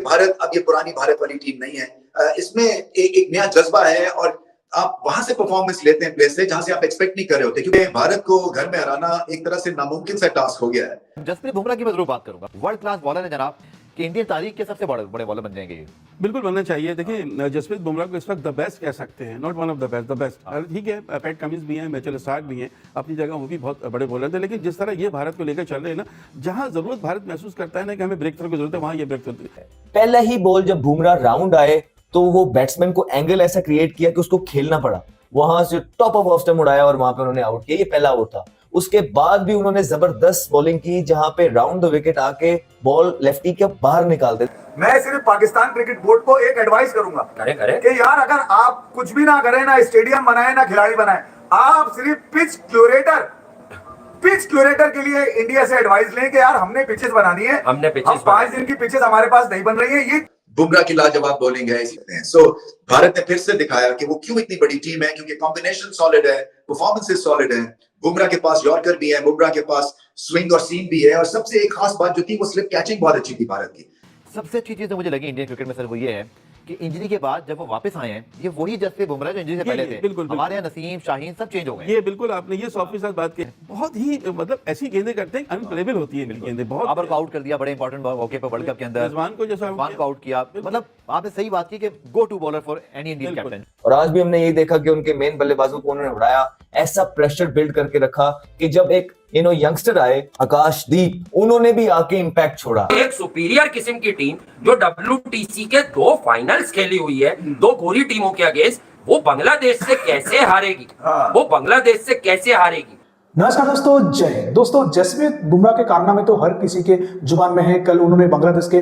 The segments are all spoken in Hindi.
भारत अब ये पुरानी भारत वाली टीम नहीं है। इसमें एक नया जज्बा है और आप वहां से परफॉर्मेंस लेते हैं प्लेस से जहां से आप एक्सपेक्ट नहीं कर रहे होते, क्योंकि भारत को घर में हराना एक तरह से नामुमकिन सा टास्क हो गया है। जसप्रीत बुमराह की मैं जरूर बात करूंगा, वर्ल्ड क्लास बॉलर है जनाब, कि इंडियन तारीख के सबसे बड़े बड़े बॉलर बन जाएंगे ये। बिल्कुल बनना चाहिए। देखिए जसप्रीत बुमराह को इस वक्त द बेस्ट कह सकते हैं, not one of the best, the best. ठीक है, पैट कमिंस भी हैं, मिचेल स्टार्क भी हैं, अपनी जगह वो भी बहुत बड़े बॉलर थे, लेकिन जिस तरह ये भारत को लेकर चल रहे हैं ना, जहां जरूरत भारत महसूस करता है ना कि हमें ब्रेक थ्रू की जरूरत है, वहां ये ब्रेक थ्रू है। पहला ही बॉल जब बुमराह राउंड आए तो वो बैट्समैन को एंगल ऐसा क्रिएट किया कि उसको खेलना पड़ा, वहां से टॉप ऑफ ऑफ स्टंप उड़ाया और वहां पे उन्होंने आउट किया। ये पहला आउट था। उसके बाद भी उन्होंने जबरदस्त बॉलिंग की जहां पे राउंड द विकेट आके बॉल लेफ्टी के बाहर निकालते। मैं सिर्फ पाकिस्तान क्रिकेट बोर्ड को एक एडवाइस करूंगा कि यार अगर आप कुछ भी ना करें, ना स्टेडियम बनाए ना खिलाड़ी बनाए, आप सिर्फ पिच क्यूरेटर के लिए इंडिया से एडवाइस लें कि यार हमने पिचेस बनानी है, हम 5 दिन की पिचेस हमारे पास नहीं बन रही है। ये बुमराह की लाजवाब बॉलिंग है सो भारत ने फिर से दिखाया कि वो क्यों इतनी बड़ी टीम है, क्योंकि कॉम्बिनेशन सॉलिड है, परफॉर्मेंसेस सॉलिड है। बुमराह के पास यॉर्कर भी है, बुमराह के पास स्विंग और सीम भी है, और सबसे एक खास बात जो थी वो स्लिप कैचिंग बहुत अच्छी थी भारत की। सबसे अच्छी चीज जो मुझे लगी इंडियन क्रिकेट में सर वो ये है कि इंजरी के बाद जब वो वापस आए हैं, ये वही जसप्रीत बुमराह जो इंजरी से पहले थे। बिल्कुल, हमारे यहाँ नसीम शाहीन सब चेंज हो गए। ये बिल्कुल आपने ये सॉफ्ट के साथ बात की, बहुत ही मतलब ऐसी गेंदें करते हैं, अनप्लेबल होती है गेंदें। बहुत बाबर को आउट कर दिया बड़े इंपॉर्टेंट मौके पर वर्ल्ड कप के अंदर, रिजवान को जैसा आउट किया। मतलब आपने सही बात की कि go to bowler for any Indian captain. और आज भी हमने ये देखा कि उनके मेन बल्लेबाजों को उन्होंने उड़ाया, ऐसा प्रेशर बिल्ड करके रखा कि जब एक यंगस्टर आए आकाशदीप, उन्होंने भी आके इंपैक्ट छोड़ा। एक सुपीरियर किस्म की टीम जो WTC के 2 फाइनल्स खेली हुई है 2 गोरी टीमों के अगेंस्ट, वो बांग्लादेश से कैसे हारेगी? वो बांग्लादेश से कैसे हारेगी? नमस्कार दोस्तों, जय हिंद। दोस्तों जसप्रीत बुमराह के कारनामे तो हर किसी के जुबान में है। कल उन्होंने बांग्लादेश के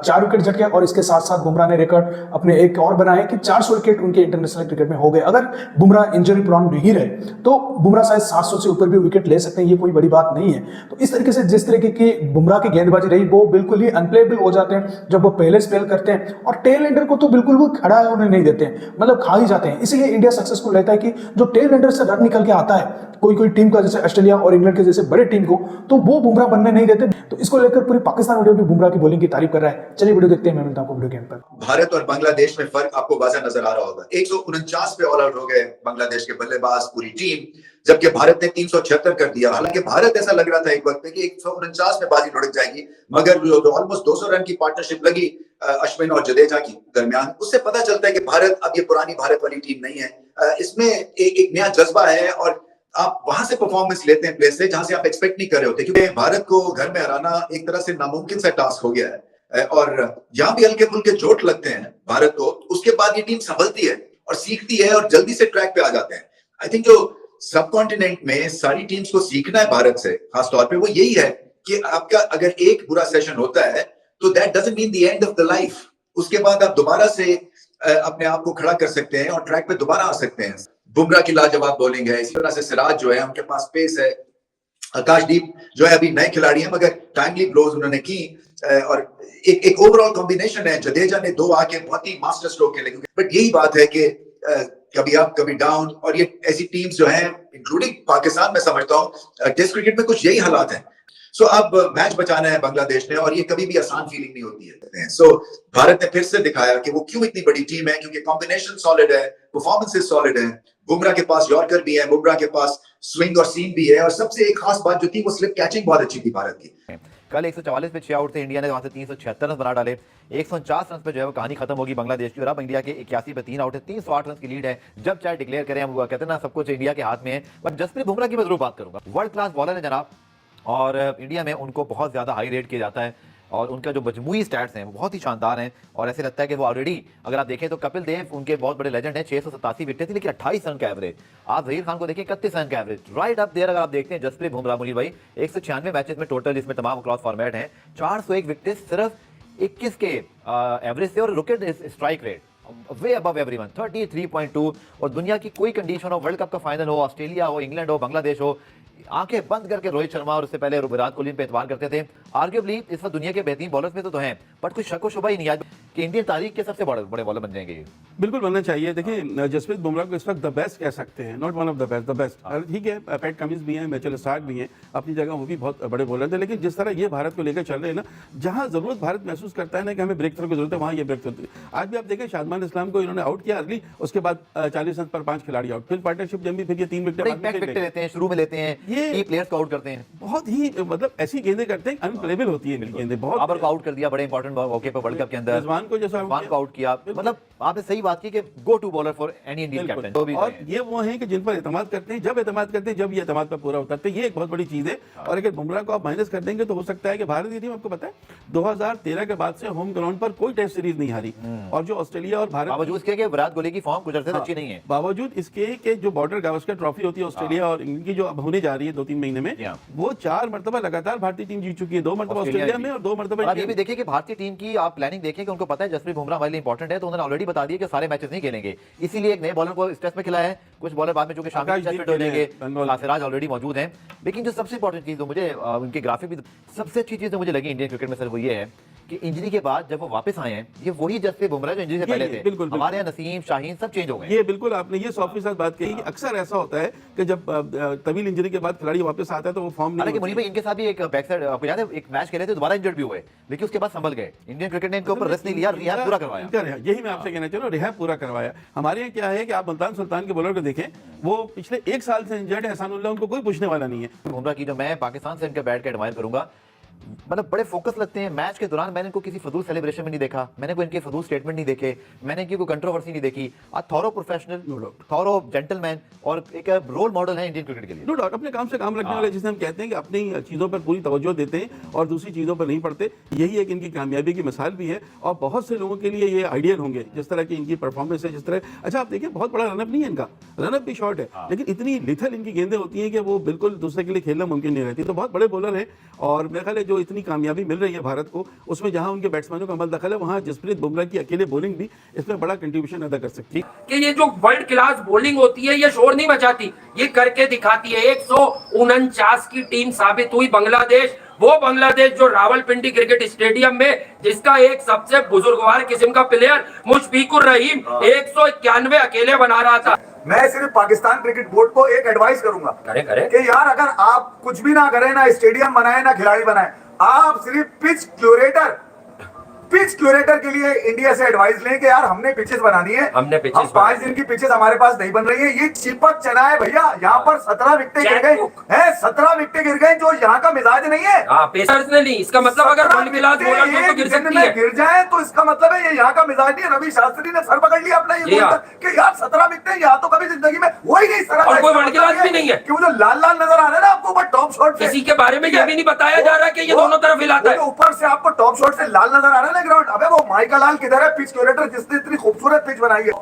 4 विकेट झटके और इसके साथ साथ बुमराह ने रिकॉर्ड अपने एक और बनाए कि 400 विकेट उनके इंटरनेशनल क्रिकेट में हो गए। अगर बुमराह इंजरी प्रोन नहीं रहे तो बुमराह शायद 700 से ऊपर भी विकेट ले सकते हैं, ये कोई बड़ी बात नहीं है। तो इस तरीके से जिस तरीके की बुमराह की गेंदबाजी रही वो बिल्कुल ही अनप्लेबल हो जाते हैं जब वो पहले स्पेल करते हैं, और टेल एंडर को तो बिल्कुल वो खड़ा है उन्हें नहीं देते हैं, मतलब खा ही जाते हैं। इसीलिए इंडिया सक्सेसफुल रहता है कि जो टेल एंडर से रन निकल के आता है कोई टीम का, जैसे ऑस्ट्रेलिया और इंग्लैंड के जैसे बड़े टीम को, तो वो बुमराह बनने नहीं देते। तो इसको लेकर पूरी पाकिस्तान वीडियो भी बुमराह की बॉलिंग की तारीफ कर रहा है। चलिए वीडियो देखते हैं, मैं मिलता हूं आपको वीडियो के एंड पर। भारत और बांग्लादेश में फर्क आपको वाज़ह नजर आ रहा होगा। 149 पे ऑल आउट हो गए बांग्लादेश के बल्लेबाज, पूरी टीम, जबकि भारत ने 376 कर दिया। हालांकि भारत ऐसा लग रहा था एक वक्त पे कि 149 में बाजी लुढ़क जाएगी, मगर ऑलमोस्ट 200 रन की पार्टनरशिप लगी अश्विन और जडेजा की दरमियान। उससे पता चलता है कि भारत अब ये पुरानी भारत वाली टीम नहीं है। इसमें एक नया जज्बा है और आप वहां से परफॉर्मेंस लेते हैं प्लेस से जहां से आप एक्सपेक्ट नहीं कर रहे होते, क्योंकि भारत को घर में हराना एक तरह से नामुमकिन सा टास्क हो गया है। और जहां भी हल्के फुल्के चोट लगते हैं भारत को, उसके बाद ये टीम संभलती है और सीखती है और जल्दी से ट्रैक पे आ जाते हैं। आई थिंक जो सब कॉन्टिनेंट में सारी टीम्स को सीखना है भारत से खासतौर पे, वो यही है कि आपका अगर एक बुरा सेशन होता है तो that doesn't mean the end of the life. उसके बाद आप दोबारा से अपने आप को खड़ा कर सकते हैं और ट्रैक पे दोबारा आ सकते हैं। बुमराह की लाजवाब बॉलिंग है, इसी तरह से सिराज जो है उनके पास पेस है, आकाशदीप जो है अभी नए खिलाड़ी हैं मगर टाइमली ब्लोज उन्होंने की, और एक ओवरऑल कॉम्बिनेशन है। जडेजा ने 2 आके बहुत ही मास्टर स्ट्रोक खेले, बट यही बात है कि कभी अप कभी डाउन, और ये ऐसी टीम्स जो हैं इंक्लूडिंग पाकिस्तान में समझता हूँ टेस्ट क्रिकेट में कुछ यही हालात हैं। सो अब मैच बचाना है बांग्लादेश ने, और ये कभी भी आसान फीलिंग नहीं होती है। सो भारत ने फिर से दिखाया कि वो क्यों इतनी बड़ी टीम है, क्योंकि कॉम्बिनेशन सॉलिड है, परफॉर्मेंसेस सॉलिड है। बुमराह के पास यॉर्कर भी है, बुमराह के पास स्विंग और सीम भी है, और सबसे एक खास बात जो थी वो स्लिप कैचिंग बहुत अच्छी थी भारत की। कल 144 पे 6 आउट थे इंडिया ने, वहां से 376 रन बना डाले। 149 रन पे जो है वो कहानी खत्म होगी बांग्लादेश की, और अब इंडिया के 81 पे 3 आउट है, 308 रन की लीड है। जब चाहे डिक्लेयर करें हम, कहते हैं ना सब कुछ इंडिया के हाथ में है। बट जसप्रीत बुमराह की मैं जरूर बात करूंगा, वर्ल्ड क्लास बॉलर है जनाब, और इंडिया में उनको बहुत ज़्यादा हाई रेट किया जाता है, और उनका जो मजमूई स्टैट्स हैं वो बहुत ही शानदार हैं। और ऐसे लगता है कि वो ऑलरेडी, अगर आप देखें तो कपिल देव उनके बहुत बड़े लेजेंड हैं, 687 विकेट थी लेकिन 28 रन का एवरेज। आप जहीर खान को देखें 31 रन का एवरेज, राइट अप देयर। अगर आप देखते हैं जसप्रीत बुमराह मुनीर भाई 196 मैचेस में टोटल, जिसमें तमाम क्रॉस फॉर्मेट हैं, 401 विकेट सिर्फ 21 के एवरेज से, और विकेट स्ट्राइक रेट वे अबव एवरीवन 33.2। और दुनिया की कोई कंडीशन हो, वर्ल्ड कप का फाइनल हो, ऑस्ट्रेलिया हो, इंग्लैंड हो, बांग्लादेश हो, आंखें बंद करके रोहित शर्मा और उससे पहले विराट कोहली पे एतबार करते थे। आर्ग्यूबली इस वक्त दुनिया के बेहतरीन बॉलर्स में तो हैं, बट कुछ शक व शुबा ही नहीं आज कि इंडियन तारीख के सबसे बड़े बड़े बॉलर बन जाएंगे ये? बिल्कुल बनना चाहिए। देखिए जसप्रीत बुमराह को इस वक्त द बेस्ट कह सकते हैं, not one of the best, the best. ठीक है, पैट कमिंस भी हैं, मिचेल स्टार्क भी हैं, अपनी जगह वो भी बहुत बड़े बॉलर थे, लेकिन जिस तरह ये भारत को लेकर चल रहे हैं ना, जहां जरूरत भारत महसूस करता है ना कि हमें ब्रेक थ्रू की जरूरत है, वहां ये ब्रेक थ्रू। आज भी आप देखें शादमान इस्लाम को इन्होंने आउट किया अर्ली, उसके बाद 40 रन पर 5 खिलाड़ी आउट, फिर पार्टनरशिप जम भी, फिर ये 3 बड़े इम्पैक्ट विकेट लेते हैं, शुरू में लेते हैं, ये- की प्लेयर्स को आउट करते हैं। बहुत ही मतलब ऐसी गेंदें करते हैं, अनप्लेबल होती है इनकी गेंदें बहुत। बाबर को आउट कर दिया बड़े इंपॉर्टेंट मौके पर वर्ल्ड कप के अंदर, रिजवान को जैसा रिजवान को आउट किया। मतलब आपने सही बात की कि go to bowler for any Indian captain जो भी और रहे हैं। ये वो हैं कि जिन पर एतमाद करते हैं, जब एतमाद करते हैं, जब ये एतमाद पर पूरा उतरते हैं, ये एक बहुत बड़ी चीज है। और अगर बुमराह को आप माइनस कर देंगे तो हो सकता है कि भारत की टीम, आपको पता है 2013 के बाद से होम ग्राउंड पर कोई टेस्ट सीरीज नहीं हारी, और जो ऑस्ट्रेलिया और भारत बावजूद इसके कि विराट कोहली की फॉर्म कुछ अर्से से अच्छी नहीं है। बावजूद इसके कि जो बॉर्डर गावस्कर ट्रॉफी होती है ऑस्ट्रेलिया और इंग्लैंड की, जो अब होने जा रही है 2-3 महीने में, जी हाँ। वो 4 मरतबा लगातार भारतीय टीम जीत चुकी है, 2 मरतबा ऑस्ट्रेलिया में और 2 मरतबा और आप ये इंडिया भी में। देखिए कि भारतीय टीम की आप प्लानिंग देखिए कि उनको पता है जसप्रीत बुमराह हमारे लिए इंपॉर्टेंट है, तो उन्होंने ऑलरेडी बता दिया कि सारे मैचेस नहीं खेलेंगे, इसीलिए एक नए बॉलर को इस टेस्ट में खिलाया है। कुछ बॉलर बाद में जो कि शामिल आकाशदीप टेस्ट में खेले हो हैं, बंगाल। जाएंगे, सिराज ऑलरेडी मौजूद हैं। लेकिन जो सबसे इंपॉर्टेंट चीज जो मुझे उनके ग्राफिक भी सबसे अच्छी चीज जो मुझे लगी इंडियन क्रिकेट में सर, वो ये है कि इंजरी के बाद जब वो वापस आए हैं, ये वही जसप्रीत बुमराह जो इंजरी से पहले थे। बिल्कुल। हमारे यहाँ नसीम, शाहीन सब चेंज हो गए। ये बिल्कुल आपने ये सॉफ्ट के साथ बात कही कि अक्सर ऐसा होता है कि जब तवील इंजरी के बाद खिलाड़ी वापस आता है तो वो फॉर्म नहीं हालांकि होती। मुनीब भाई इनके साथ भी एक बैक साइड, आपको याद है एक मैच खेले थे, दोबारा इंजर्ड भी हुए, लेकिन उसके बाद संभल गए। इंडियन क्रिकेट ने इनके ऊपर रेस्ट नहीं लिया, रिहैब पूरा करवाया। इनका रिहैब, यही मैं आपसे कहना चाह रहा हूँ, रिहैब पूरा करवाया। हमारे यहाँ क्या है कि आप मुल्तान सुल्तान के बॉलर को देखें, वो पिछले 1 साल से इंजर्ड है, एहसानुल्लाह उनको कोई पूछने वाला नहीं है। बुमराह की जो मैं पाकिस्तान से इनका बैट के एडमायर करूंगा, मतलब बड़े फोकस लगते हैं मैच के दौरान। मैंने इनको किसी फजूल सेलिब्रेशन में नहीं देखा, मैंने कोई इनके फजूल स्टेटमेंट नहीं देखे, मैंने इनकी कोई कंट्रोवर्सी नहीं देखी। आज थॉरो प्रोफेशनल, थॉरो जेंटलमैन और एक रोल मॉडल है इंडियन क्रिकेट के लिए। नो डाउट, अपने काम से काम रखने वाले, जिसे हम कहते हैं कि अपनी चीज़ों पर पूरी तवज्जो देते हैं और दूसरी चीज़ों पर नहीं पड़ते, यही एक इनकी कामयाबी की मिसाल भी है। और बहुत से लोगों के लिए ये आइडियल होंगे जिस तरह की इनकी परफॉर्मेंस है, जिस तरह। अच्छा आप देखिए, बहुत बड़ा रनअप नहीं है इनका, रनअप भी शॉर्ट है, लेकिन इतनी लिथल इनकी गेंदें होती हैं कि वो बिल्कुल दूसरे के लिए खेलना मुमकिन नहीं रहती। तो बहुत बड़े बॉलर हैं, और मेरे ख्याल है जो इतनी कामयाबी मिल रही है भारत को, उसमें जहां उनके बैट्समैनों का अमल दखल है, वहां जसप्रीत बुमराह की अकेले बॉलिंग भी इसमें बड़ा कंट्रीब्यूशन अदा कर सकती है। कि ये जो वर्ल्ड क्लास बॉलिंग होती है ये शोर नहीं मचाती, ये करके दिखाती है। 149 की टीम साबित हुई बांग्लादेश, वो बांग्लादेश जो रावलपिंडी क्रिकेट स्टेडियम में, जिसका एक सबसे बुजुर्गवार किस्म का प्लेयर मुशफिकुर रहीम 191 अकेले बना रहा था। मैं सिर्फ पाकिस्तान क्रिकेट बोर्ड को एक एडवाइस करूंगा करे कि यार अगर आप कुछ भी ना करें, ना स्टेडियम बनाए ना खिलाड़ी बनाए, आप सिर्फ पिच क्यूरेटर के लिए इंडिया से एडवाइस लें कि यार हमने पिचेस बनानी है, हमने pitches हम 5 दिन की पिचेस हमारे पास नहीं बन रही है। ये चिपक चना है भैया, यहाँ पर 17 विकेटें गिर गए हैं, 17 विकेटें गिर गए जो यहाँ का मिजाज नहीं है। हाँ, पेसर्स ने ली, इसका मतलब अगर वर्ल्ड क्लास बॉलर तो गिर सकती है। गिर जाए तो इसका मतलब है ये यहाँ का मिजाज नहीं है। रवि शास्त्री ने सर पकड़ लिया अपना, ये जी हाँ। बोलकर कि यार 17 विकेटें यहाँ तो कभी जिंदगी में वही नहीं। सर और कोई वर्ल्ड क्लास भी नहीं है। क्यों जो लाल लाल नजर आ रहा है ना आपको ऊपर टॉप शॉट किसी के बारे में यह भी नहीं बताया जा रहा कि ये दोनों तरफ हिलाता है। ऊपर से आपको टॉप शॉट से लाल नजर आ रहा है ना ग्राउंड। अबे वो माइकल लाल किधर है, पिच क्यूरेटर जिसने इतनी खूबसूरत पिच बनाई है?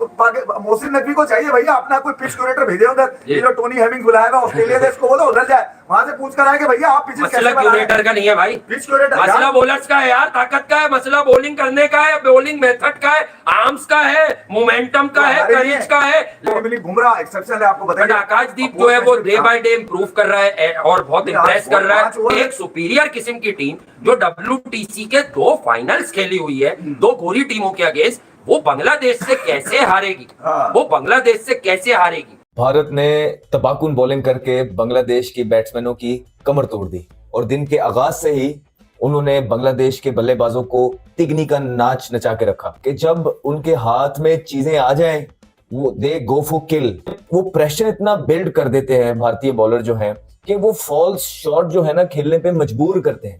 मोहसिन नकवी को चाहिए भैया अपना कोई पिच क्यूरेटर भेजे उधर। ये जो टोनी हेमिंग बुलाएगा ऑस्ट्रेलिया से, इसको बोलो उधर जाए, वहां से पूछ कर आए कि भैया आप पिच मसला कैसे बना क्यूरेटर का नहीं है भाई, पिच क्यूरेटर मसला बॉलर्स का है यार, ताकत का है, मसला बॉलिंग करने का है, बॉलिंग मेथड का है, आर्म्स का है, मोमेंटम का है, करेज का है। बुमराह एक्सेप्शनल है, आपको बट बताइए। आकाशदीप जो है वो डे बाय डे इंप्रूव कर रहा है और बहुत इंप्रेस कर रहा है। एक सुपीरियर किस्म की टीम जो WTC के 2 फाइनल्स खेली हुई है 2 गोरी टीमों के अगेंस्ट, वो बांग्लादेश से कैसे हारेगी? वो बांग्लादेश से कैसे हारेगी? भारत ने तबाकुन बॉलिंग करके बांग्लादेश की बैट्समैनों की कमर तोड़ दी, और दिन के आगाज से ही उन्होंने बांग्लादेश के बल्लेबाजों को तिगनी का नाच नचा के रखा कि जब उनके हाथ में चीजें आ जाएं वो दे गो फॉर किल। वो प्रेशर इतना बिल्ड कर देते हैं भारतीय बॉलर जो हैं कि वो फॉल्स शॉट जो है ना खेलने पे मजबूर करते हैं।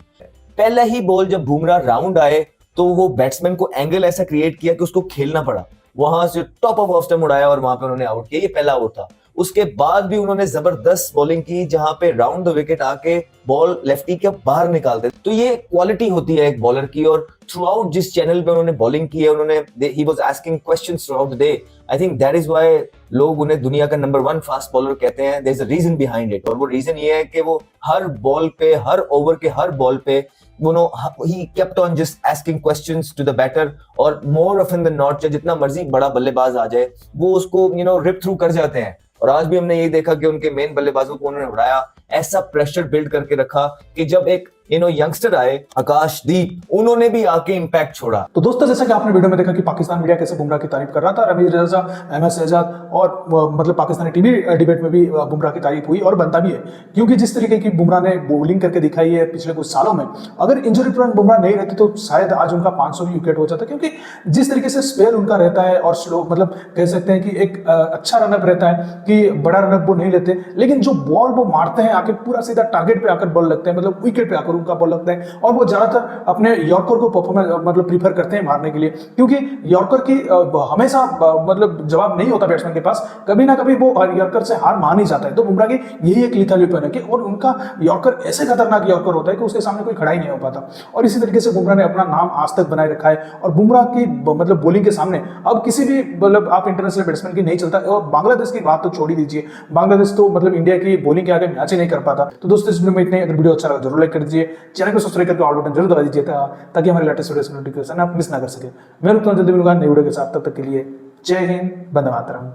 पहला ही बॉल जब बुमराह राउंड आए तो वो बैट्समैन को एंगल ऐसा क्रिएट किया कि उसको खेलना पड़ा, वहां से टॉप ऑफ ऑफ स्टंप उड़ाया और वहां पे उन्होंने आउट किया। ये पहला ओवर था। उसके बाद भी उन्होंने जबरदस्त बॉलिंग की जहां पे राउंड द विकेट आके बॉल लेफ्टी के बाहर निकालते। तो ये क्वालिटी होती है एक बॉलर की, और थ्रू आउट जिस चैनल पे उन्होंने बॉलिंग की है, उन्होंने he was asking questions through out the day. I think that is why लोग उन्हें दुनिया का नंबर 1 फास्ट बॉलर कहते हैं। There is a reason behind it, और वो रीजन ये है कि वो हर बॉल पे, हर ओवर के हर बॉल पे he kept on just asking questions to the batter, और more often than not जितना मर्जी बड़ा बल्लेबाज आ जाए वो उसको रिप थ्रू कर जाते हैं। और आज भी हमने यही देखा कि उनके मेन बल्लेबाजों को उन्होंने उड़ाया, ऐसा प्रेशर बिल्ड करके रखा कि जब एक यंगस्टर आए आकाशदीप, उन्होंने भी आके इम्पैक्ट छोड़ा। तो दोस्तों जैसा कि आपने वीडियो में देखा कि पाकिस्तान मीडिया कैसे बुमराह की तारीफ कर रहा था, रमीज रजा, अहमद शहजाद और मतलब पाकिस्तानी टीवी डिबेट में भी बुमराह की तारीफ हुई और बनता भी है, क्योंकि जिस तरीके की बुमराह ने बॉलिंग करके दिखाई है पिछले कुछ सालों में, अगर इंजरी प्रोन बुमराह नहीं रहते तो शायद आज उनका 500 विकेट हो जाता, क्योंकि जिस तरीके से स्पेल उनका रहता है और स्लो मतलब कह सकते हैं कि एक अच्छा रनअप रहता है कि बड़ा रनअप वो नहीं लेते, लेकिन जो बॉल वो मारते हैं आके पूरा सीधा टारगेट पे आकर बॉल लगते हैं, मतलब विकेट पे आकर उनका बॉल लगता है, और वो ज्यादातर अपने यॉर्कर को परफॉर्मेंस मतलब प्रीफर करते हैं मारने के लिए, क्योंकि यॉर्कर की हमेशा मतलब जवाब नहीं होता बैट्समैन के पास, कभी ना कभी वो यॉर्कर से हार मान ही जाता है। तो बुमराह की यही एक लीथल वेपन है कि और उनका यॉर्कर ऐसे खतरनाक यॉर्कर होता है कि उसके सामने कोई खड़ा ही नहीं हो पाता, और इसी तरीके से बुमराह ने अपना नाम आज तक बनाए रखा है। और बुमराह की मतलब बॉलिंग के सामने अब किसी भी मतलब आप इंटरनेशनल बैट्समैन की नहीं चलता, और बांग्लादेश की बात तो छोड़ ही दीजिए, बांग्लादेश तो मतलब इंडिया की बॉलिंग के आगे मैच ही नहीं कर पाता। तो दोस्तों इस वीडियो में इतने, अगर वीडियो अच्छा लगा जरूर लाइक कर दीजिए, चैनल को सब्सक्राइब करके ऑल बटन जरूर दबा दीजिए ताकि हमारे लेटेस्ट वीडियो की नोटिफिकेशन आप मिस ना कर सके। मैं रुकता हूं जल्दी मिलूंगा नई वीडियो के साथ, तब तक के लिए जय हिंद, वंदे मातरम।